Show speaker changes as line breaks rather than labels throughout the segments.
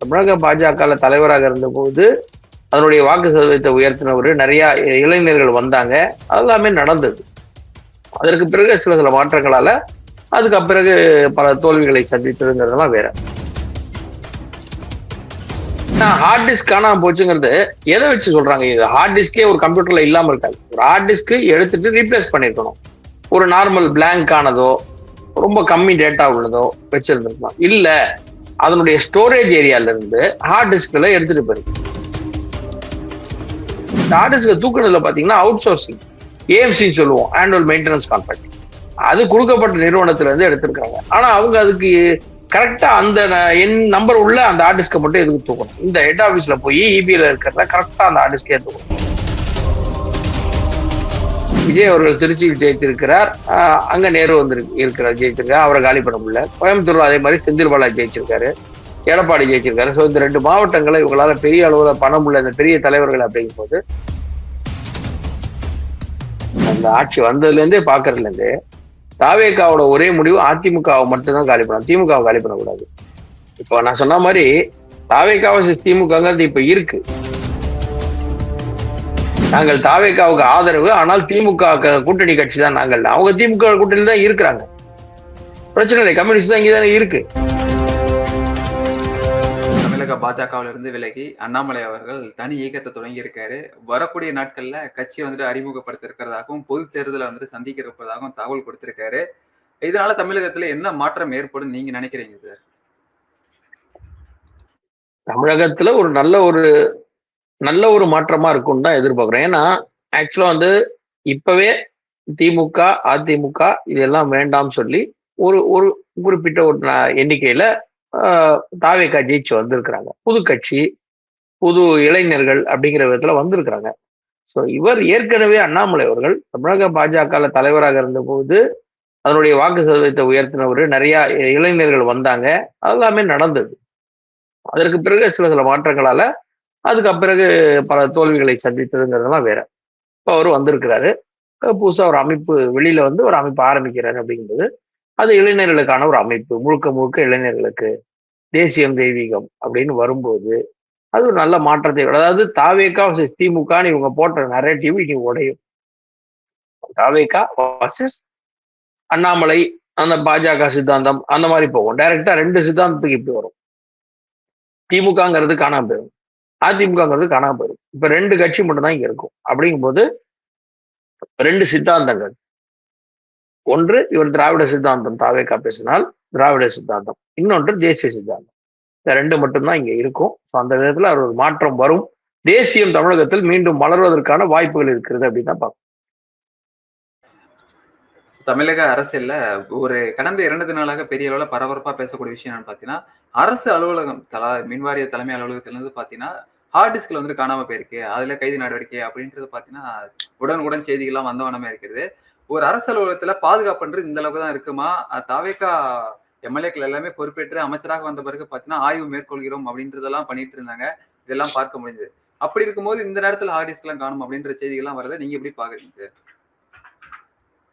தமிழக பாஜக தலைவராக இருந்தபோது அதனுடைய வாக்கு சதவீதத்தை உயர்த்தினவர், நிறைய இளைஞர்கள் வந்தாங்க, அதெல்லாமே நடந்தது. அதற்கு பிறகு சில மாற்றங்களால அதுக்கு பிறகு பல தோல்விகளை சந்தித்ததுங்கிறதெல்லாம் வேற. ஹார்ட் டிஸ்க் காணாம போச்சுங்கிறது எதை வச்சு சொல்றாங்க? இது ஹார்ட் டிஸ்கே ஒரு கம்ப்யூட்டர்ல இல்லாம இருக்காது. ஒரு ஹார்ட் டிஸ்க் எடுத்துட்டு ரீப்ளேஸ் பண்ணிருக்கணும். ஒரு நார்மல் பிளாங்க் ஆனதோ ரொம்ப கம்மி டேட்டா உள்ளதோ வச்சிருந்திருக்கலாம். இல்ல, அதனுடைய ஸ்டோரேஜ் ஏரியால இருந்து ஹார்ட் டிஸ்க்ல எடுத்துட்டு போயிருக்கு. ஹார்ட் டிஸ்க தூக்குனதுல பாத்தீங்கன்னா அவுட் சோர்சிங், ஏஎம்சின்னு சொல்லுவோம், ஆனுவல் மெயின்டெனன்ஸ் கான்ட்ராக்ட், அது கொடுக்கப்பட்ட நிறுவனத்துல இருந்து எடுத்திருக்காங்க. ஆனா அவங்க அதுக்கு கரெக்டா அந்த என் நம்பர் உள்ள அந்த ஹார்ட் டிஸ்கை மட்டும் எதுக்கு தூக்கணும்? இந்த ஹெட் ஆபீஸ்ல போய் இபில இருக்கிறத கரெக்டா அந்த ஹார்ட் டிஸ்கே தூக்கணும். விஜய் அவர்கள் திருச்சியில் ஜெயித்திருக்கிறார், அங்க நேரு வந்து இருக்கிறார், ஜெயிச்சிருக்காரு, அவரை காலி பண்ண முடியல. கோயம்புத்தூர் அதே மாதிரி செந்தில் பாலாஜி ஜெயிச்சிருக்காரு, எடப்பாடி ஜெயிச்சிருக்காரு. ஸோ இந்த 2 மாவட்டங்களை இவங்களால பெரிய அளவுல பணம் உள்ள இந்த பெரிய தலைவர்கள் அப்படிங்கும் போது அந்த ஆட்சி வந்ததுல இருந்தே பாக்குறதுல இருந்தே தாவேகாவோட ஒரே முடிவு அதிமுகவை மட்டும்தான் காலி பண்ணணும், திமுகவை காலி பண்ணக்கூடாது. இப்போ நான் சொன்ன மாதிரி தாவேகா வர்சஸ் திமுகங்கிறது இப்ப இருக்கு. நாங்கள் தாவேகாவுக்கு ஆதரவு, ஆனால் திமுக கூட்டணி கட்சி தான் நாங்கள். அவங்க திமுக கூட்டணி தான் இருக்கிறாங்க, பிரச்சனை இல்லை. கம்யூனிஸ்ட் தான் இங்கதானே இருக்கு.
தமிழக பாஜகவில இருந்து விலகி அண்ணாமலை அவர்கள் தனி இயக்கத்தை தொடங்கி இருக்காரு. வரக்கூடிய நாட்கள்ல கட்சியை வந்துட்டு அறிமுகப்படுத்த இருக்கிறதாகவும் பொது தேர்தலை வந்துட்டு சந்திக்க இருப்பதாகவும் தகவல் கொடுத்திருக்காரு. இதனால தமிழகத்துல என்ன மாற்றம் ஏற்படும் நீங்க நினைக்கிறீங்க சார்?
தமிழகத்துல ஒரு நல்ல ஒரு மாற்றமா இருக்கும்னு தான் எதிர்பார்க்கிறேன். ஏன்னா ஆக்சுவலா வந்து இப்பவே திமுக அதிமுக இதெல்லாம் வேண்டாம் சொல்லி ஒரு ஒரு குறிப்பிட்ட ஒரு எண்ணிக்கையில தாவேகா ஜெயிச்சு வந்திருக்கிறாங்க. புது கட்சி, புது இளைஞர்கள் அப்படிங்கிற விதத்துல வந்திருக்கிறாங்க. ஸோ இவர் ஏற்கனவே அண்ணாமலை அவர்கள் தமிழக பாஜக தலைவராக இருந்தபோது அதனுடைய வாக்கு சதவீதத்தை உயர்த்தினவர், நிறைய இளைஞர்கள் வந்தாங்க, அதெல்லாமே நடந்தது. அதற்கு பிறகு சில மாற்றங்களால அதுக்கு பிறகு பல தோல்விகளை சந்தித்ததுங்கிறதெல்லாம் வேற. இப்போ அவர் வந்திருக்கிறாரு, புதுசா ஒரு அமைப்பு வெளியில வந்து ஒரு அமைப்பு ஆரம்பிக்கிறாரு. அப்படிங்கும்போது அது இளைஞர்களுக்கான ஒரு அமைப்பு, முழுக்க இளைஞர்களுக்கு தேசியம் தெய்வீகம் அப்படின்னு வரும்போது அது ஒரு நல்ல மாற்றத்தை, அதாவது தாவேகா வர்சஸ் திமுகன்னு இவங்க போட்ட நரேட்டிவ் இனி உடையும். தாவேகா வர்சஸ் அண்ணாமலை, அந்த பாஜக சித்தாந்தம் அந்த மாதிரி போகும். டைரக்டா 2 சித்தாந்தத்துக்கு இப்படி வரும். திமுகங்கிறது காணாம போயிடும், அதிமுகங்கிறது காணாம போயிடும். இப்ப 2 கட்சி மட்டும் தான் இங்க இருக்கும். அப்படிங்கும்போது 2 சித்தாந்தங்கள், ஒன்று இவர் திராவிட சித்தாந்தம் தாவேகா பேசினால் திராவிட சித்தாந்தம், இன்னொன்று தேசிய சித்தாந்தம். இந்த 2 மட்டும்தான் இங்க இருக்கும். அந்த விதத்துல ஒரு மாற்றம் வரும். தேசியம் தமிழகத்தில் மீண்டும் மலர்வதற்கான வாய்ப்புகள் இருக்கிறது அப்படின்னு தான் பார்க்கணும்.
தமிழக அரசியல்ல ஒரு கடந்த 2 நாளாக பெரிய அளவுல பரபரப்பா பேசக்கூடிய விஷயம் என்னன்னு பாத்தீங்கன்னா, அரசு அலுவலகம் மின்வாரிய தலைமை அலுவலகத்துல இருந்து பாத்தீங்கன்னா ஹார்ட் டிஸ்க்ல வந்து காணாம போயிருக்கு, அதுல கைது நடவடிக்கை அப்படின்றது பாத்தீங்கன்னா உடனுக்குடன் செய்திகள்லாம் வந்தவனமே இருக்கிறது. ஒரு அரசு அலுவலகத்துல பாதுகாப்புன்றது இந்த அளவுக்கு தான் இருக்குமா? தாவேகா எம்எல்ஏக்கள் எல்லாமே பொறுப்பேற்று அமைச்சராக வந்த பிறகு பாத்தீங்கன்னா ஆய்வு மேற்கொள்கிறோம் அப்படின்றதெல்லாம் பண்ணிட்டு இருந்தாங்க. இதெல்லாம் பார்க்க முடியுது. அப்படி இருக்கும்போது இந்த நேரத்துல ஹார்ட் டிஸ்க் எல்லாம் காணும் அப்படின்ற செய்திகள்லாம் வரதை நீங்க எப்படி பாக்குறீங்க சார்?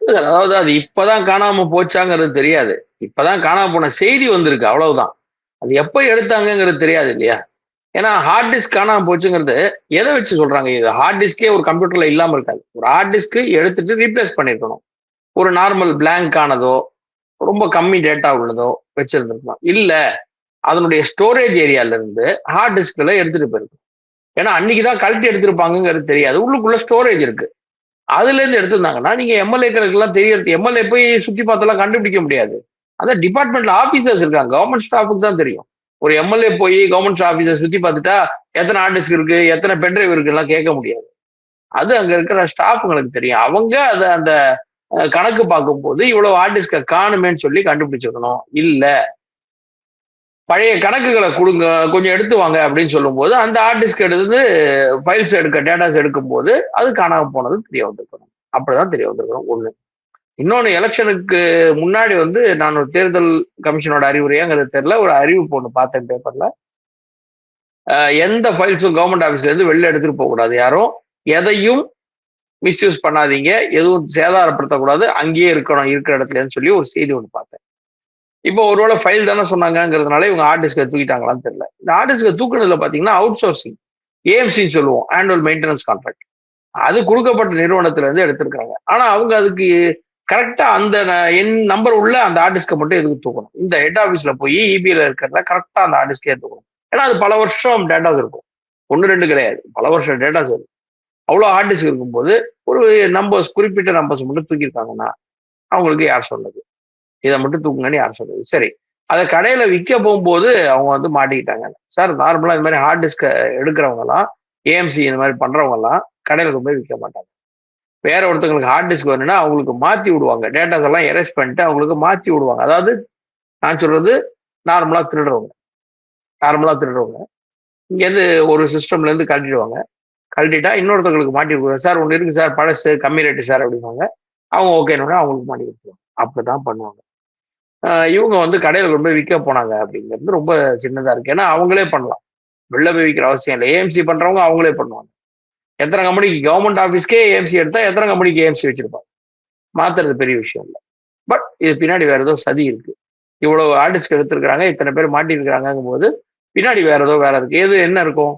அதாவது அது இப்பதான் காணாம போச்சாங்கிறது தெரியாது. இப்பதான் காணாம போன செய்தி வந்திருக்கு, அவ்வளவுதான். அது எப்ப எடுத்தாங்கிறது தெரியாது இல்லையா? ஏன்னா ஹார்ட் டிஸ்க் காணாம போச்சுங்கிறது எதை வச்சு சொல்றாங்க? இது ஹார்ட் டிஸ்கே ஒரு கம்ப்யூட்டர்ல இல்லாம இருக்காது. ஒரு ஹார்ட் டிஸ்க் எடுத்துட்டு ரீப்ளேஸ் பண்ணிருக்கணும். ஒரு நார்மல் பிளாங்க் ஆனதோ ரொம்ப கம்மி டேட்டா உள்ளதோ வச்சிருந்திருக்கலாம். இல்ல, அதனுடைய ஸ்டோரேஜ் ஏரியால இருந்து ஹார்ட் டிஸ்க்ல எடுத்துட்டு போயிருக்கும். ஏன்னா அன்னைக்குதான் கழட்டி எடுத்திருப்பாங்கிறது தெரியாது, உள்ளுக்குள்ள ஸ்டோரேஜ் இருக்கு, அதுல இருந்து எடுத்திருந்தாங்கன்னா நீங்க எம்எல்ஏக்களுக்கு எல்லாம் தெரியறது, எம்எல்ஏ போய் சுற்றி பார்த்தெல்லாம் கண்டுபிடிக்க முடியாது. அதான் டிபார்ட்மெண்ட்ல ஆபீசர்ஸ் இருக்காங்க, கவர்மெண்ட் ஸ்டாஃபுக்கு தான் தெரியும். ஒரு எம்எல்ஏ போய் கவர்மெண்ட் ஆபீசர் சுத்தி பார்த்துட்டா எத்தனை ஹார்ட் டிஸ்க் இருக்கு, எத்தனை பென்ட்ரைவ் இருக்கு எல்லாம் கேட்க முடியாது. அது அங்க இருக்கிற ஸ்டாஃபுங்களுக்கு தெரியும். அவங்க அதை அந்த கணக்கு பார்க்கும்போது இவ்வளவு ஹார்ட் டிஸ்க காணுமேன்னு சொல்லி கண்டுபிடிச்சிருக்கணும். இல்ல, பழைய கணக்குகளை கொடுங்க, கொஞ்சம் எடுத்து வாங்க அப்படின்னு சொல்லும் போது அந்த ஹார்ட் டிஸ்க் எடுத்து ஃபைல்ஸ் எடுக்க, டேட்டாஸ் எடுக்கும் போது அது காணாம போனது தெரிய வந்திருக்கணும். அப்படிதான் தெரிய வந்திருக்கணும். ஒண்ணு. இன்னொன்னு, எலெக்ஷனுக்கு முன்னாடி வந்து நான் ஒரு தேர்தல் கமிஷனோட அறிவுரையாங்கிறது தெரியல, ஒரு அறிவிப்பு ஒண்ணு பார்த்தேன் பேப்பர்ல. எந்த ஃபைல்ஸும் கவர்மெண்ட் ஆபீஸ்ல இருந்து வெளில எடுத்துட்டு போக கூடாது, யாரும் எதையும் மிஸ்யூஸ் பண்ணாதீங்க, எதுவும் சேதாரப்படுத்தக்கூடாது, அங்கேயே இருக்கணும் இருக்கிற இடத்துலன்னு சொல்லி ஒரு செய்தி ஒன்று பார்த்தேன். இப்போ ஒருவேளை ஃபைல் தானே சொன்னாங்கங்கிறதுனால இவங்க ஹார்ட் டிஸ்கை தூக்கிட்டாங்களான்னு தெரியல. இந்த ஹார்ட் டிஸ்கை தூக்குனதுல பாத்தீங்கன்னா அவுட் சோர்சிங், ஏஎம்சின்னு சொல்லுவோம், ஆனுவல் மெயின்டெனன்ஸ் கான்ட்ராக்ட். அது கொடுக்கப்பட்ட நிறுவனத்துல இருந்து எடுத்திருக்காங்க. ஆனா அவங்க அதுக்கு கரெக்டா அந்த என் நம்பர் உள்ள அந்த ஹார்ட் டிஸ்கை மட்டும் எதுக்கு தூக்கணும்? இந்த ஹெட் ஆஃபீஸ்ல போய் இபில இருக்கிறத கரெக்டா அந்த ஹார்ட் டிஸ்கே தூக்கணும். ஏன்னா அது பல வருஷம் டேட்டாஸ் இருக்கும், 1 2 கிடையாது, பல வருஷம் டேட்டாஸ் இருக்கும். அவ்வளோ ஹார்ட் டிஸ்க் இருக்கும்போது ஒரு நம்பர்ஸ், குறிப்பிட்ட நம்பர்ஸ் மட்டும் தூக்கியிருக்காங்கன்னா அவங்களுக்கு யார் சொன்னது? இதை மட்டும் தூக்குங்கன்னு யார் சொன்னது? சரி, அதை கடையில விற்க போகும்போது அவங்க வந்து மாட்டிக்கிட்டாங்க. சார் நார்மலா இந்த மாதிரி ஹார்ட் டிஸ்க் எடுக்கிறவங்க எல்லாம், ஏஎம்சி இந்த மாதிரி பண்றவங்க எல்லாம் கடையில கொண்டு போய் விற்க மாட்டாங்க. வேற ஒருத்தங்களுக்கு ஹார்ட் டிஸ்க் வேணும்னா அவங்களுக்கு மாத்தி விடுவாங்க, டேட்டாஸ் எல்லாம் எரேஸ் பண்ணிட்டு அவங்களுக்கு மாத்தி விடுவாங்க. அதாவது நான் சொல்றது நார்மலா திருடுறவங்க, இங்க இருந்து ஒரு சிஸ்டம்ல இருந்து கழட்டிடுவாங்க. கழட்டிட்டா இன்னொருத்தவங்களுக்கு மாட்டி கொடுக்குறாங்க. சார் ஒன்று இருக்கு சார், பழசு கம்மி ரேட்டு சார் அப்படிம்பாங்க. அவங்க ஓகேன்னு அவங்களுக்கு மாட்டி கொடுத்துருவாங்க. அப்படிதான் பண்ணுவாங்க. இவங்க வந்து கடையில் கொண்டு போய் விற்க போனாங்க அப்படிங்கிறது ரொம்ப சின்னதா இருக்கு. ஏன்னா அவங்களே பண்ணலாம், வெளில போய் விற்கிற அவசியம் இல்லை. ஏஎம்சி பண்றவங்க அவங்களே பண்ணுவாங்க. எத்தனை கம்பெனிக்கு கவர்மெண்ட் ஆஃபீஸ்க்கே ஏஎம்சி எடுத்தா எத்தனை கம்பெனிக்கு ஏஎம்சி வச்சிருப்பாங்க? மாத்துறது பெரிய விஷயம் இல்லை. பட் இது பின்னாடி வேற ஏதோ சதி இருக்கு. இவ்வளவு ஆர்டிஸ்ட் எடுத்திருக்கிறாங்க, இத்தனை பேர் மாட்டிருக்கிறாங்கும் போது பின்னாடி வேற ஏதோ வேலை இருக்கு. எது என்ன இருக்கும்?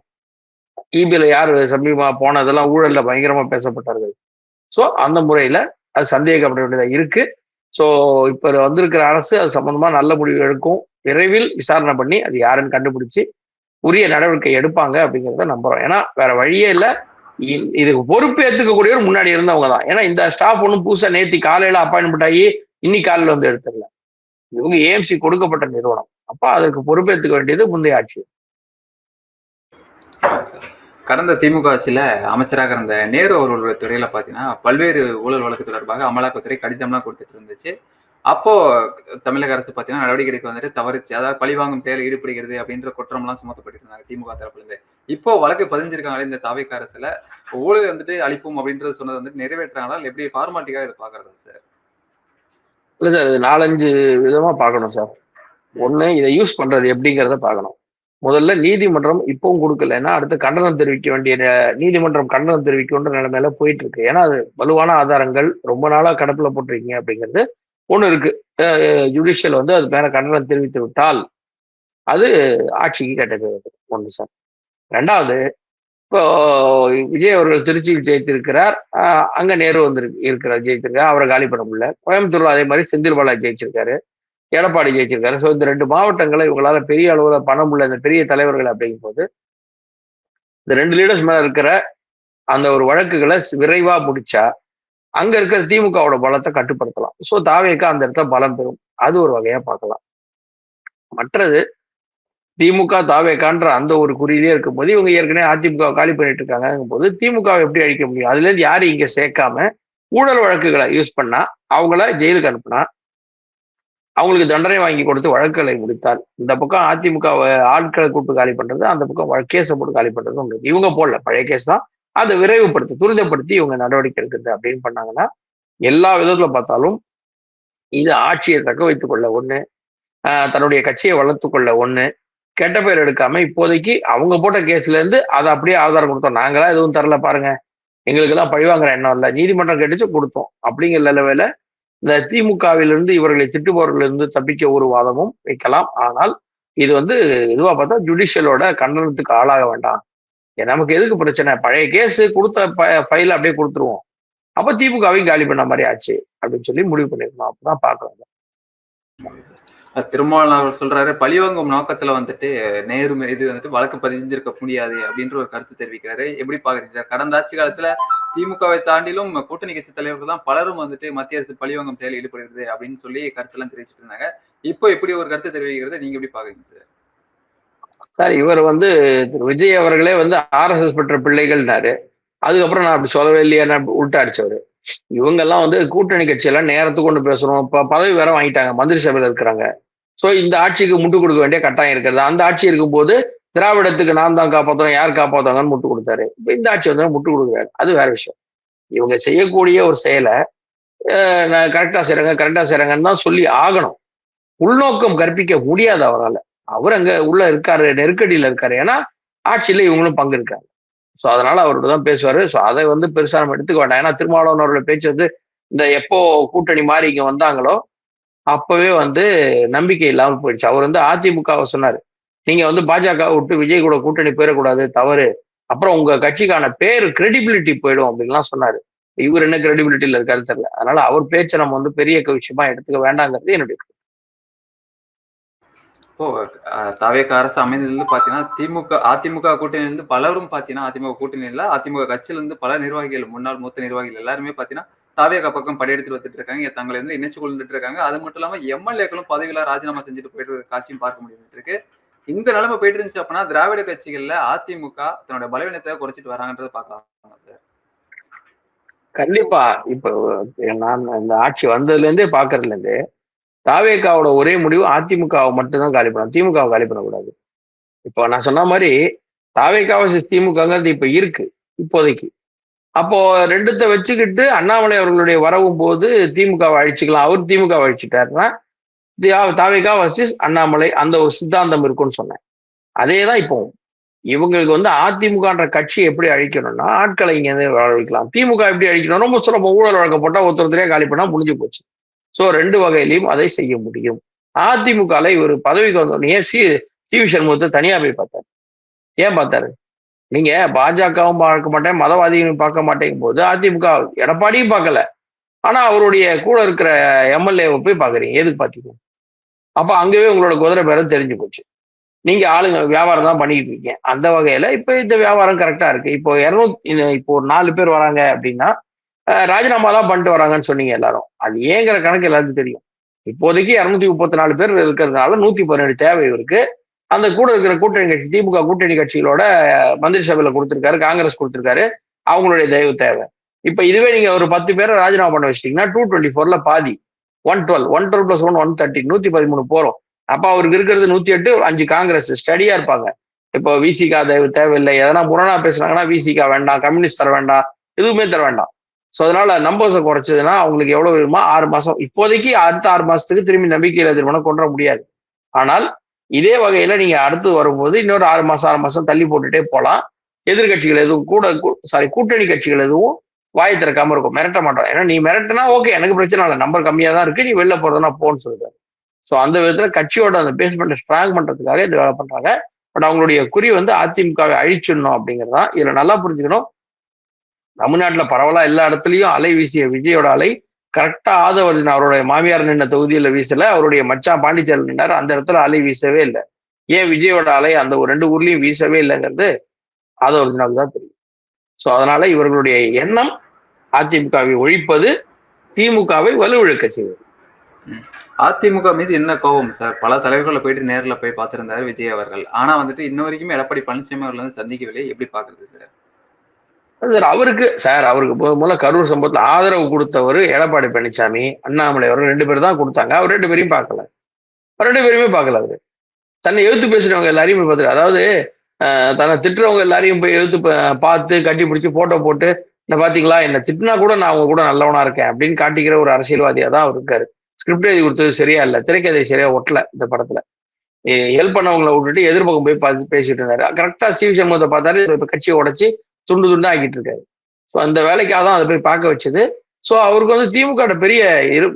இபில யார் சமீபமா போனதெல்லாம் ஊழல்ல பயங்கரமா பேசப்பட்டார்கள். ஸோ அந்த முறையில அது சந்தேகப்பட வேண்டியதா இருக்கு. ஸோ இப்ப வந்திருக்கிற அரசு அது சம்பந்தமா நல்ல முடிவு எடுக்கும். விரைவில் விசாரணை பண்ணி அது யாருன்னு கண்டுபிடிச்சு உரிய நடவடிக்கை எடுப்பாங்க அப்படிங்கிறத நம்புறோம். ஏன்னா வேற வழியே இல்லை. இதுக்கு பொறுப்பு ஏற்றுக்கக்கூடியவர் முன்னாடி இருந்தவங்க தான். ஏன்னா இந்த ஸ்டாஃப் ஒன்றும் புதுசா நேத்தி காலையில அப்பாயின்மெண்ட் ஆகி இன்னைக்கு காலையில வந்து எடுத்துடல. இவங்க ஏஎம்சி கொடுக்கப்பட்ட நிறுவனம். அப்ப அதற்கு பொறுப்பேற்றுக்க வேண்டியது முந்தைய ஆட்சி.
கடந்த திமுக ஆட்சியில அமைச்சராக இருந்த நேரு அவர்களுடைய துறையில பாத்தீங்கன்னா பல்வேறு ஊழல் வழக்கு தொடர்பாக அமலாக்கத்துறை கடிதம்லாம் கொடுத்துட்டு இருந்துச்சு. அப்போ தமிழக அரசு பாத்தீங்கன்னா நடவடிக்கைக்கு வந்துட்டு தவறிச்சு, அதாவது பழிவாங்கும் செயல் ஈடுபடுகிறது அப்படின்ற குற்றம் எல்லாம் சுமத்தப்பட்டு இருந்தாங்க திமுக தரப்புல இருந்து. இப்போ வழக்கு பதிஞ்சிருக்காங்களே இந்த தாவேகா அரசுல, ஊழல் வந்துட்டு அளிப்போம் அப்படின்றது சொன்னது வந்துட்டு நிறைவேற்றாங்களா, எப்படி ஃபார்மாலிட்டிக்காக இதை பாக்குறதா சார்?
இல்ல சார், இது 4 5 விதமா பார்க்கணும் சார். ஒண்ணு, இதை யூஸ் பண்றது எப்படிங்கிறத பார்க்கணும். முதல்ல நீதிமன்றம் இப்பவும் கொடுக்கலன்னா அடுத்து கண்டனம் தெரிவிக்க வேண்டிய நீதிமன்றம் கண்டனம் தெரிவிக்கின்ற நிலைமையில போயிட்டு இருக்கு. ஏன்னா அது வலுவான ஆதாரங்கள் ரொம்ப நாளா கடப்புல போட்டிருக்கீங்க அப்படிங்கிறது ஒண்ணு இருக்கு. ஜுடிஷியல் வந்து அது மேல கண்டனம் தெரிவித்து விட்டால் அது ஆட்சிக்கு கெட்டது. ஒண்ணு சார். ரெண்டாவது, இப்போ விஜய் அவர்கள் திருச்சியில் ஜெயித்திருக்கிறார், அங்க நேரு வந்து இருக்கிறார், ஜெயித்திருக்காரு, அவரை காலி பண்ண முடியல. கோயம்புத்தூர்ல அதே மாதிரி செந்தில் பாலாஜி ஜெயிச்சிருக்காரு, எடப்பாடி ஜெயிச்சிருக்காரு. ஸோ இந்த 2 மாவட்டங்களை இவங்களால பெரிய அளவுல பணம் உள்ள இந்த பெரிய தலைவர்கள் அப்படிங்கும் போது இந்த 2 லீடர்ஸ் மேல இருக்கிற அந்த ஒரு வழக்குகளை விரைவா முடிச்சா அங்க இருக்கிற திமுகவோட பலத்தை கட்டுப்படுத்தலாம். ஸோ தாவேக்கா அந்த இடத்துல பலம் பெறும். அது ஒரு வகையா பார்க்கலாம். மற்றது, திமுக தாவேக்கான்ற அந்த ஒரு குறியிலே இருக்கும்போது இவங்க ஏற்கனவே அதிமுக காலி பண்ணிட்டு இருக்காங்கும் போது திமுகவை எப்படி அழிக்க முடியும்? அதுல இருந்து யாரும் இங்க சேர்க்காம ஊழல் வழக்குகளை யூஸ் பண்ணா, அவங்கள ஜெயிலுக்கு அனுப்புனா, அவங்களுக்கு தண்டனை வாங்கி கொடுத்து வழக்குகளை முடித்தால், இந்த பக்கம் அதிமுக ஆட்களை கூப்பிட்டு காலி பண்றது, அந்த பக்கம் கேஸை போட்டு காலி பண்றது ஒன்று. இவங்க போடல, பழைய கேஸ் தான். அதை விரைவுபடுத்தி துரிதப்படுத்தி இவங்க நடவடிக்கை எடுக்குது அப்படின்னு பண்ணாங்கன்னா எல்லா விதத்துல பார்த்தாலும் இது ஆட்சியை தக்க வைத்துக் கொள்ள ஒண்ணு, தன்னுடைய கட்சியை வளர்த்து கொள்ள ஒண்ணு, கெட்ட பேர் எடுக்காம இப்போதைக்கு அவங்க போட்ட கேஸ்ல இருந்து அதை அப்படியே ஆதாரம் கொடுத்தோம், நாங்களா எதுவும் தரல பாருங்க, எங்களுக்கு எல்லாம் பழிவாங்கிற எண்ணம் இல்லை, நீதிமன்றம் கேட்டுச்சு கொடுத்தோம் அப்படிங்கிற நிலவையில இந்த திமுகவிலிருந்து இவர்களை திட்டுபவர்களிருந்து தப்பிக்க ஒரு வாதமும் வைக்கலாம். ஆனால் இது வந்து இதுவா பார்த்தா ஜுடிஷியலோட கண்டனத்துக்கு ஆளாக வேண்டாம். நமக்கு எதுக்கு பிரச்சனை? பழைய கேஸ் கொடுத்த ஃபைல் அப்படியே கொடுத்துருவோம், அப்ப திமுகவையும் காலி பண்ண மாதிரி ஆச்சு அப்படின்னு சொல்லி முடிவு பண்ணிருக்கணும். அப்பதான் பாக்குறாங்க.
திருமாவளவன் அவர் சொல்றாரு, பழிவாங்கும் நோக்கத்துல வந்துட்டு நேரு இது வந்துட்டு வழக்கு பதிஞ்சிருக்க முடியாது அப்படின்ற ஒரு கருத்து தெரிவிக்கிறாரு. எப்படி பாக்குறீங்க சார்? கடந்த ஆட்சி காலத்துல திமுகவை தாண்டிலும் கூட்டணி கட்சி தலைவர்கள் தான் பலரும் வந்துட்டு மத்திய அரசு பழிவாங்கும் செயல் ஈடுபடுகிறது அப்படின்னு சொல்லி கருத்தெல்லாம் தெரிவிச்சுட்டு இருந்தாங்க. இப்போ இப்படி ஒரு கருத்து தெரிவிக்கிறத நீங்க எப்படி பாக்குறீங்க சார்?
சார், இவர் வந்து திரு விஜய் அவர்களே வந்து RSS பெற்ற பிள்ளைகள்னாரு. அதுக்கப்புறம் நான் அப்படி சொல்லவே இல்லையா உள்ட்டா அடிச்சவரு. இவங்க எல்லாம் வந்து கூட்டணி கட்சியெல்லாம் நேரத்துக்கு கொண்டு பேசணும். இப்ப பதவி வேற வாங்கிட்டாங்க, மந்திரி சபையில இருக்கிறாங்க. ஸோ இந்த ஆட்சிக்கு முட்டு கொடுக்க வேண்டிய கட்டாயம் இருக்கிறது. அந்த ஆட்சி இருக்கும்போது திராவிடத்துக்கு நான் தான் காப்பாற்றணும், யார் காப்பாற்றுவாங்கன்னு முட்டு கொடுத்தாரு. இப்போ இந்த ஆட்சி வந்து முட்டு கொடுக்குறாரு, அது வேற விஷயம். இவங்க செய்யக்கூடிய ஒரு செயலை கரெக்டா செய்றாங்கன்னு தான் சொல்லி ஆகணும். உள்நோக்கம் கற்பிக்க முடியாது அவரால். அவர் அங்க உள்ள இருக்காரு, நெருக்கடியில இருக்காரு. ஏன்னா ஆட்சியில இவங்களும் பங்கு இருக்காங்க. ஸோ அதனால அவர்கிட்ட தான் பேசுவாரு. ஸோ அதை வந்து பெருசா நம்ம எடுத்துக்க வேண்டாம். ஏன்னா திருமாவளவன் அவரோட பேச்சு வந்து இந்த எப்போ கூட்டணி மாறி இங்க வந்தாங்களோ அப்பவே வந்து நம்பிக்கை இல்லாமல் போயிடுச்சு. அவர் வந்து அதிமுகவை சொன்னாரு. நீங்க வந்து பாஜக விட்டு விஜய் கூட கூட்டணி போயிடக்கூடாது, தவறு. அப்புறம் உங்க கட்சிக்கான பேரு கிரெடிபிலிட்டி போயிடும் அப்படின்லாம் சொன்னாரு. இவர் என்ன கிரெடிபிலிட்டில இருக்காருன்னு தெரியல. அதனால அவர் பேச்ச நம்ம வந்து பெரிய விஷயமா எடுத்துக்க வேண்டாங்கிறது என்னுடைய கருத்து.
இப்போ தவேக அரசு அமைந்ததுல பாத்தீங்கன்னா அதிமுக கூட்டணியிலிருந்து பலரும் பாத்தீங்கன்னா அதிமுக கூட்டணியில அதிமுக கட்சியிலிருந்து பல நிர்வாகிகள் முன்னாள் மூத்த நிர்வாகிகள் எல்லாருமே பாத்தீங்கன்னா தவேக பக்கம் படையெடுத்து வந்துட்டு இருக்காங்க. தங்களை வந்து இணைச்சு கொண்டுட்டு இருக்காங்க. அது மட்டும் இல்லாம எம்எல்ஏக்களும் பதவியில ராஜினாமா செஞ்சுட்டு போயிட்டு காட்சியும் பார்க்க முடிஞ்சிட்டு இருக்கு. இந்த நிலைமை போயிட்டு இருந்துச்சு அப்படின்னா திராவிட கட்சிகள்ல அதிமுக தன்னோட பலவீனத்தை குறைச்சிட்டு வராங்கன்றதை பார்க்கலாம் சார்.
கண்டிப்பா. இப்ப நான் இந்த ஆட்சி வந்ததுல இருந்தே பாக்குறதுல இருந்து தாவேகாவோட ஒரே முடிவு அதிமுகவை மட்டும்தான் காலி பண்ணணும். திமுகவை காலி பண்ணக்கூடாது. இப்போ நான் சொன்ன மாதிரி தாவேகா வர்சஸ் திமுகங்கிறது இப்ப இருக்கு இப்போதைக்கு. அப்போ ரெண்டுத்த வச்சுக்கிட்டு அண்ணாமலை அவர்களுடைய வரவும் போது திமுகவை அழிச்சுக்கலாம். அவர் திமுகவை அழிச்சுட்டாருன்னா தாவேகா வர்சஸ் அண்ணாமலை அந்த ஒரு சித்தாந்தம் இருக்கும்னு சொன்னேன். அதேதான் இப்போ இவங்களுக்கு வந்து அதிமுகன்ற கட்சி எப்படி அழிக்கணும்னா ஆட்களை இங்க இருந்து அழிக்கலாம். திமுக எப்படி அழிக்கணும் ரொம்ப சுலபம். ஊழல் வழக்கப்பட்டா ஒருத்தரையே காலி பண்ணா முடிஞ்சு போச்சு. சோ ரெண்டு வகையிலையும் அதை செய்ய முடியும். அதிமுகல இவர் பதவிக்கு வந்தோடனே சி வி சண்முகத்தை தனியா போய் பார்த்தாரு. ஏன் பார்த்தாரு? நீங்க பாஜகவும் பார்க்க மாட்டேன், மதவாதியும் பார்க்க மாட்டேங்கும் போது அதிமுக எடப்பாடியும் பார்க்கல. ஆனா அவருடைய கூட இருக்கிற எம்எல்ஏவை போய் பாக்குறீங்க. எதுக்கு பாத்தீங்க? அப்ப அங்கவே உங்களோட குதிரை பேரம் தெரிஞ்சு போச்சு. நீங்க ஆளுங்க வியாபாரம் தான் பண்ணிக்கிட்டு இருக்கீங்க. அந்த வகையில இப்ப இந்த வியாபாரம் கரெக்டா இருக்கு. இப்போ இப்போ ஒரு 4 பேர் வராங்க அப்படின்னா ராஜினாமா தான் பண்ணிட்டு வராங்கன்னு சொன்னீங்க எல்லாரும். அது ஏங்கிற கணக்கு எல்லாருக்கும் தெரியும். இப்போதைக்கு 234 பேர் இருக்கிறதுனால 117 தேவை இருக்கு. அந்த கூட இருக்கிற கூட்டணி கட்சி திமுக கூட்டணி கட்சிகளோட மந்திரி சபையில கொடுத்திருக்காரு, காங்கிரஸ் கொடுத்திருக்காரு. அவங்களுடைய தயவு தேவை. இப்ப இதுவே நீங்க ஒரு 10 பேரை ராஜினாமா பண்ண வச்சிட்டீங்கன்னா 224ல பாதி 112 112 + 1 130 113 போறோம். அப்ப அவருக்கு இருக்கிறது 108 5 காங்கிரஸ் ஸ்டடியா இருப்பாங்க. இப்போ விசிகா தயவு தேவையில்லை. எதனா முரணா பேசுனாங்கன்னா விசிகா வேண்டாம், கம்யூனிஸ்ட் தர வேண்டாம், எதுவுமே தர வேண்டாம். ஸோ அதனால நம்பர்ஸை குறைச்சதுன்னா அவங்களுக்கு எவ்வளவு வேணுமா 6 மாசம். இப்போதைக்கு அடுத்த 6 மாசத்துக்கு திரும்பி நம்பிக்கையில தீர்மானம் கொண்டு வர முடியாது. ஆனால் இதே வகையில நீங்க அடுத்து வரும்போது இன்னொரு 6 மாசம் தள்ளி போட்டுட்டே போலாம். எதிர்கட்சிகள் எதுவும் கூட்டணி கட்சிகள் எதுவும் வாய் திறக்காம இருக்கும். மிரட்ட மாட்டோம். ஏன்னா நீ மிரட்டினா ஓகே எனக்கு பிரச்சனை இல்லை, நம்பர் கம்மியா தான் இருக்கு, நீ வெளில போறதுனா போன்னு சொல்லுவாரு. ஸோ அந்த விதத்துல கட்சியோட அந்த பேஸ்மெண்ட்டை ஸ்ட்ராங் பண்றதுக்காக இது வேலை பண்றாங்க. பட் அவங்களுடைய குறி வந்து அதிமுகவை அழிச்சிடணும் அப்படிங்கிறதான். இதுல நல்லா புரிஞ்சுக்கணும். தமிழ்நாட்டுல பரவலா எல்லா இடத்துலயும் அலை வீசிய விஜயோட அலை கரெக்டா ஆதவர்ஜன் அவருடைய மாமியார் நின்ன தொகுதியில வீசல, அவருடைய மச்சான் பாண்டிச்சேரியில் நின்றாரு, அந்த இடத்துல அலை வீசவே இல்லை. ஏன் விஜயோட அலை அந்த 2 ஊர்லயும் வீசவே இல்லைங்கிறது ஆதவர்ஜனாவுக்கு தான் தெரியும். ஸோ அதனால இவர்களுடைய எண்ணம் அதிமுகவை ஒழிப்பது, திமுகவை வலுவிழக்க செய்வது.
அதிமுக மீது என்ன கோபம் சார்? பல தலைவர்களை போயிட்டு நேர்ல போய் பார்த்திருந்தாரு விஜய் அவர்கள். ஆனா வந்துட்டு இன்ன வரைக்குமே எடப்பாடி பழனிசாமி அவர்கள் வந்து சந்திக்கவில்லை. எப்படி பாக்குறது சார்?
அவருக்கு முதல்ல கரூர் சம்பவத்துல ஆதரவு கொடுத்தவர் எடப்பாடி பழனிசாமி, அண்ணாமலை அவர்கள் 2 பேர் தான் கொடுத்தாங்க. அவர் 2 பேரையும் பார்க்கல. 2 பேருமே பார்க்கல. அவரு தன்னை எழுத்து பேசுறவங்க எல்லாரையும் போய் பார்த்துரு. அதாவது தன்னை திட்டுறவங்க எல்லாரையும் போய் எழுத்து பார்த்து கட்டி பிடிச்சி போட்டோ போட்டு என்ன பாத்தீங்களா, என்ன திட்டினா கூட நான் அவங்க கூட நல்லவனா இருக்கேன் அப்படின்னு காட்டிக்கிற ஒரு அரசியல்வாதியா தான் அவர் இருக்காரு. ஸ்கிரிப்ட் எழுதி கொடுத்தது சரியா இல்லை, திரைக்கதை சரியா ஒட்டல. இந்த படத்துல ஹெல்ப் பண்ணவங்களை விட்டுட்டு எதிர்பக்கம் போய் பார்த்து பேசிட்டு இருந்தாரு. கரெக்டா சி வி சண்முகத்தை பார்த்தாரு, இப்ப கட்சியை உடைச்சு துண்டு துண்டா ஆக்கிட்டு இருக்காரு. ஸோ அந்த வேலைக்காக தான் அதை போய் பார்க்க வச்சது. ஸோ அவருக்கு வந்து திமுக பெரிய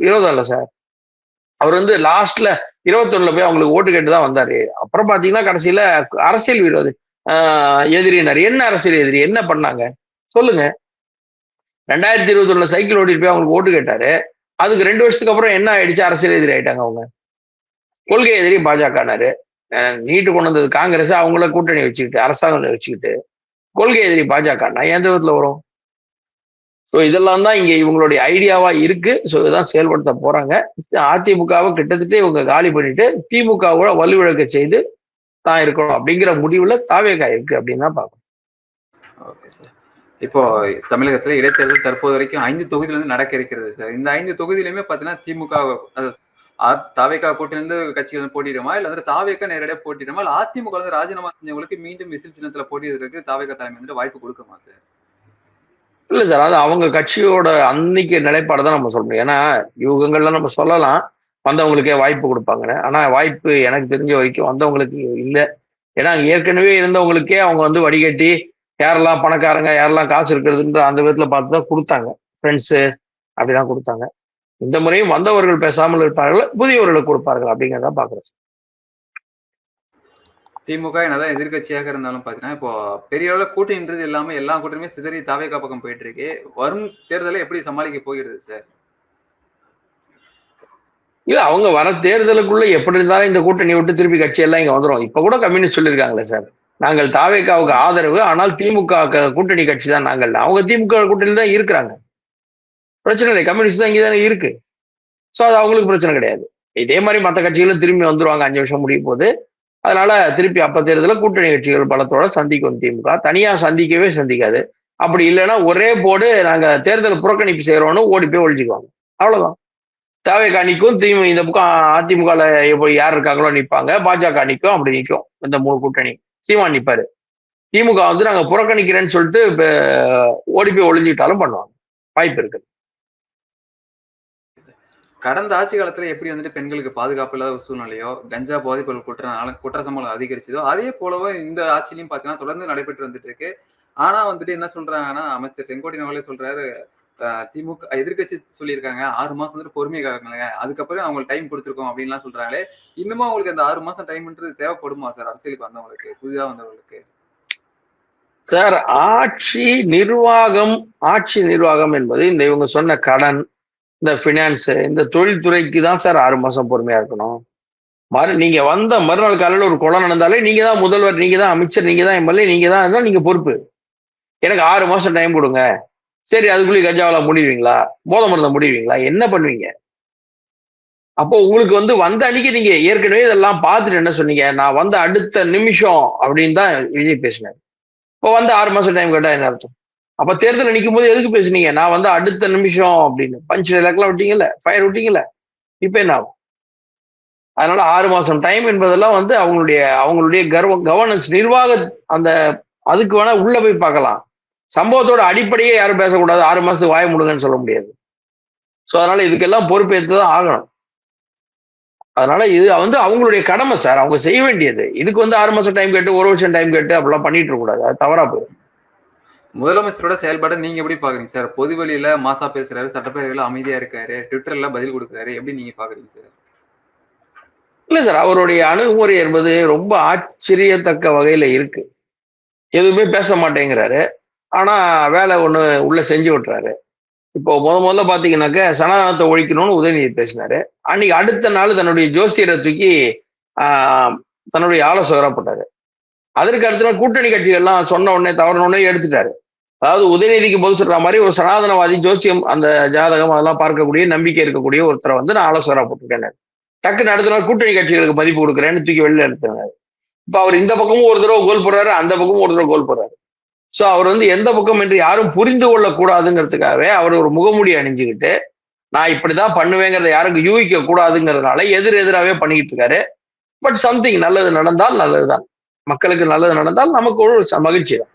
விரோதம் இல்லை சார். அவர் வந்து லாஸ்ட்ல 21ல போய் அவங்களுக்கு ஓட்டு கேட்டு தான் வந்தாரு. அப்புறம் பாத்தீங்கன்னா கடைசியில அரசியல் விரோதி எதிரினார். என்ன அரசியல் எதிரி என்ன பண்ணாங்க சொல்லுங்க? 2021ல சைக்கிள் ஓட்டிட்டு போய் அவங்களுக்கு ஓட்டு கேட்டாரு. அதுக்கு 2 வருஷத்துக்கு அப்புறம் என்ன ஆயிடுச்சு? அரசியல் எதிரி ஆயிட்டாங்க. அவங்க கொள்கை எதிரி பாஜகனாரு. நீட்டு கொண்டு வந்தது காங்கிரஸ், அவங்கள கூட்டணி வச்சுக்கிட்டு அரசாங்கத்தை வச்சுக்கிட்டு கொள்கை எதிரி பாஜகனா எந்த விதத்துல வரும்? ஸோ இதெல்லாம் தான் இங்க இவங்களுடைய ஐடியாவா இருக்கு. ஸோ இதுதான் செயல்படுத்த போறாங்க. அதிமுகவை கிட்டத்தட்ட இவங்க காலி பண்ணிட்டு திமுகவோட வலுவிழக்க செய்து தான் இருக்கணும் அப்படிங்கிற முடிவுல தாவேகா இருக்கு அப்படின்னு தான் பார்க்கணும்.
Okay sir. இப்போ தமிழகத்துல இடைத்தேர்தல் தற்போது வரைக்கும் 5 தொகுதியில இருந்து நடக்க இருக்கிறது சார். இந்த 5 தொகுதியிலுமே பாத்தீங்கன்னா திமுக தாவேகா கூட்டிலிருந்து கட்சிகள் போட்டிடுமா, இல்ல வந்து தாவேகா நேரடியா போட்டிடுமா, இல்ல அதிமுக வந்து ராஜினாமா செஞ்சவங்களுக்கு மீண்டும் விசில் சின்னத்துல போட்டியிடுறதுக்கு தாவேகா தலைமை வந்து வாய்ப்பு கொடுக்குமா சார்?
இல்ல சார், அது அவங்க கட்சியோட அன்னைக்கு நிலைப்பாடு தான் நம்ம சொல்லணும். ஏன்னா யுகங்கள்ல நம்ம சொல்லலாம் வந்தவங்களுக்கே வாய்ப்பு கொடுப்பாங்கன்னு. ஆனா வாய்ப்பு எனக்கு தெரிஞ்ச வரைக்கும் வந்தவங்களுக்கு இல்லை. ஏன்னா ஏற்கனவே இருந்தவங்களுக்கே அவங்க வந்து வடிகட்டி யாரெல்லாம் பணக்காரங்க யாரெல்லாம் காசு இருக்கிறதுன்ற அந்த விதத்துல பார்த்து தான் கொடுத்தாங்க. ஃப்ரெண்ட்ஸு அப்படிதான் கொடுத்தாங்க. இந்த முறையும் வந்தவர்கள் பேசாமல் இருப்பார்கள், புதியவர்களுக்கு கொடுப்பார்கள் அப்படிங்கிறத பாக்குறோம்.
திமுக என்னதான் எதிர்க்கட்சியாக இருந்தாலும் பாத்தீங்கன்னா, இப்போ பெரிய அளவுல கூட்டணின்றது இல்லாம எல்லா கூட்டணியுமே சிதறி தாவேகா பக்கம் போயிட்டு இருக்கு. வரும் தேர்தலை எப்படி சமாளிக்க போகிறது சார்?
இல்ல அவங்க வர தேர்தலுக்குள்ள எப்படி இருந்தாலும் இந்த கூட்டணி விட்டு திருப்பி கட்சி எல்லாம் இங்க வந்துரும். இப்ப கூட கம்யூனிஸ்ட் சொல்லியிருக்காங்களே சார், நாங்கள் தாவேகாவுக்கு ஆதரவு, ஆனால் திமுக கூட்டணி கட்சி தான் நாங்கள். அவங்க திமுக கூட்டணி தான் இருக்கிறாங்க, பிரச்சனை இல்லை. கம்யூனிஸ்ட் தான் இங்கதானே இருக்கு. சோ அது அவங்களுக்கு பிரச்சனை கிடையாது. இதே மாதிரி மற்ற கட்சிகளும் திரும்பி வந்துருவாங்க, 5 வருஷம் முடியும் போது. அதனால திருப்பி அப்ப தேர்தலில் கூட்டணி கட்சிகள் பலத்தோட சந்திக்கும். திமுக தனியா சந்திக்கவே சந்திக்காது. அப்படி இல்லைன்னா ஒரே போடு நாங்க தேர்தல் புறக்கணிப்பு செய்யறோம்னு ஓடி போய் ஒழிச்சுக்குவாங்க. அவ்வளவுதான். தாவேகா நிற்கும், இந்த பக்கம் அதிமுக எப்படி யார் இருக்காங்களோ நிற்பாங்க, பாஜக நிற்கும், அப்படி நிற்கும் இந்த 3 கூட்டணி. சீமான் நிற்பாரு. திமுக வந்து நாங்க புறக்கணிக்கிறேன்னு சொல்லிட்டு ஓடி போய் ஒளிஞ்சுக்கிட்டாலும் பண்ணுவாங்க, வாய்ப்பு இருக்கு.
கடந்த ஆட்சி காலத்துல எப்படி வந்துட்டு பெண்களுக்கு பாதுகாப்பு இல்லாத ஒரு சூழ்நிலையோ, கஞ்சா போதைப்பொருள் குற்ற சம்பளம் அதிகரிச்சதோ, அதே போலவே இந்த ஆட்சியிலையும் பாத்தீங்கன்னா தொடர்ந்து நடைபெற்று வந்துட்டு இருக்கு. ஆனா வந்துட்டு என்ன சொல்றாங்கன்னா, அமைச்சர் செங்கோட்டையன் அவர்களே சொல்றாரு, திமுக எதிர்க்கட்சி சொல்லியிருக்காங்க 6 மாசம் வந்துட்டு பொறுமையை காக்குங்க, அதுக்கப்புறம் அவங்களுக்கு டைம் கொடுத்துருக்கோம் அப்படின்லாம் சொல்றாங்களே. இன்னுமா அவங்களுக்கு அந்த 6 மாசம் டைம்ன்றது தேவைப்படுமா சார் அரசியலுக்கு வந்தவங்களுக்கு, புதிதா வந்தவங்களுக்கு?
சார், ஆட்சி நிர்வாகம் என்பது இந்த இவங்க சொன்ன கடன், இந்த பினான்ஸ், இந்த தொழில்துறைக்கு தான் சார் 6 மாசம் பொறுமையா இருக்கணும். நீங்க வந்த மறுநாள் காலையில் ஒரு கொலை நடந்தாலே நீங்க தான் முதல்வர், நீங்க தான் அமைச்சர், நீங்க தான் எம்எல்ஏ, நீங்க தான் இருந்தா நீங்க பொறுப்பு. எனக்கு 6 மாசம் டைம் கொடுங்க. சரி, அதுக்குள்ளே கஞ்சாவலா முடிவீங்களா, போதை மருந்த முடிவீங்களா, என்ன பண்ணுவீங்க? அப்போ உங்களுக்கு வந்து வந்த அன்னைக்கு நீங்க ஏற்கனவே இதெல்லாம் பார்த்துட்டு என்ன சொன்னீங்க, நான் வந்த அடுத்த நிமிஷம் அப்படின்னு தான் விஜய் பேசினார். இப்போ வந்து 6 மாசம் டைம் கேட்டா என்ன அர்த்தம்? அப்ப தேர்தல் நிற்கும் போது எதுக்கு பேசுனீங்க, நான் வந்து அடுத்த நிமிஷம் அப்படின்னு? பஞ்ச் டைலாக்லாம் விட்டீங்கல்ல, ஃபயர் விட்டீங்கல்ல, இப்ப என்ன ஆகும்? அதனால 6 மாசம் டைம் என்பதெல்லாம் வந்து அவங்களுடைய கவர்னன்ஸ் நிர்வாக அந்த அதுக்கு வேணா உள்ள போய் பார்க்கலாம். சம்பவத்தோட அடிப்படையே யாரும் பேசக்கூடாது, 6 மாசத்துக்கு வாய முடுங்கன்னு சொல்ல முடியாது. சோ அதனால இதுக்கெல்லாம் பொறுப்பேற்றுதான் ஆகணும். அதனால இது வந்து அவங்களுடைய கடமை சார், அவங்க செய்ய வேண்டியது. இதுக்கு வந்து 6 மாசம் டைம் கேட்டு 1 வருஷம் டைம் கேட்டு அப்படிலாம் பண்ணிட்டு இருக்க கூடாது, அது தவறா போயிடும்.
முதலமைச்சரோட செயல்பாடு நீங்க எப்படி பாக்குறீங்க சார்? பொது வெளியில மாசா பேசுறாரு, சட்டப்பேரவையில அமைதியா இருக்காரு, ட்விட்டர்ல பதில் கொடுக்குறாரு, எப்படி நீங்க பாக்குறீங்க சார்?
இல்ல சார், அவருடைய அணுகுமுறை என்பது ரொம்ப ஆச்சரியத்தக்க வகையில இருக்கு. எதுவுமே பேச மாட்டேங்கிறாரு, ஆனா வேலை ஒண்ணு உள்ள செஞ்சு விட்டுறாரு. இப்போ முதல்ல பாத்தீங்கன்னாக்க சனாதனத்தை ஒழிக்கணும்னு உதயநிதி பேசினாரு. அன்னைக்கு அடுத்த நாள் தன்னுடைய ஜோசியரை தூக்கி தன்னுடைய ஆலோசகரா போட்டாரு. அதற்கு அடுத்த நாள் கூட்டணி கட்சிகள்லாம் சொன்ன உடனே தவறுன எடுத்துட்டாரு. அதாவது உதயநிதிக்கு பதில் சொல்ற மாதிரி ஒரு சனாதனவாதி ஜோசியம், அந்த ஜாதகம் அதெல்லாம் பார்க்கக்கூடிய நம்பிக்கை இருக்கக்கூடிய ஒருத்தரை வந்து நான் ஆலோசகரா போட்டிருக்கேன். டக்குன்னு அடுத்த நாள் கூட்டணி கட்சிகளுக்கு மதிப்பு கொடுக்குறேன்னு தூக்கி வெளியில எடுத்தாரு. இப்ப அவர் இந்த பக்கமும் ஒரு தடவை கோல் போடுறாரு, அந்த பக்கமும் ஒரு தடவை கோல் போடுறாரு. சோ அவர் வந்து எந்த பக்கம் என்று யாரும் புரிந்து கொள்ள கூடாதுங்கிறதுக்காகவே அவர் ஒரு முகமூடி அணிஞ்சுக்கிட்டு நான் இப்படிதான் பண்ணுவேங்கிறத யாருக்கும் யூகிக்க கூடாதுங்கிறதுனால எதிராகவே பண்ணிக்கிட்டு இருக்காரு. பட் சம்திங் நல்லது நடந்தால் நல்லதுதான், மக்களுக்கு நல்லது நடந்தால் நமக்கு ஒரு மகிழ்ச்சி தான்.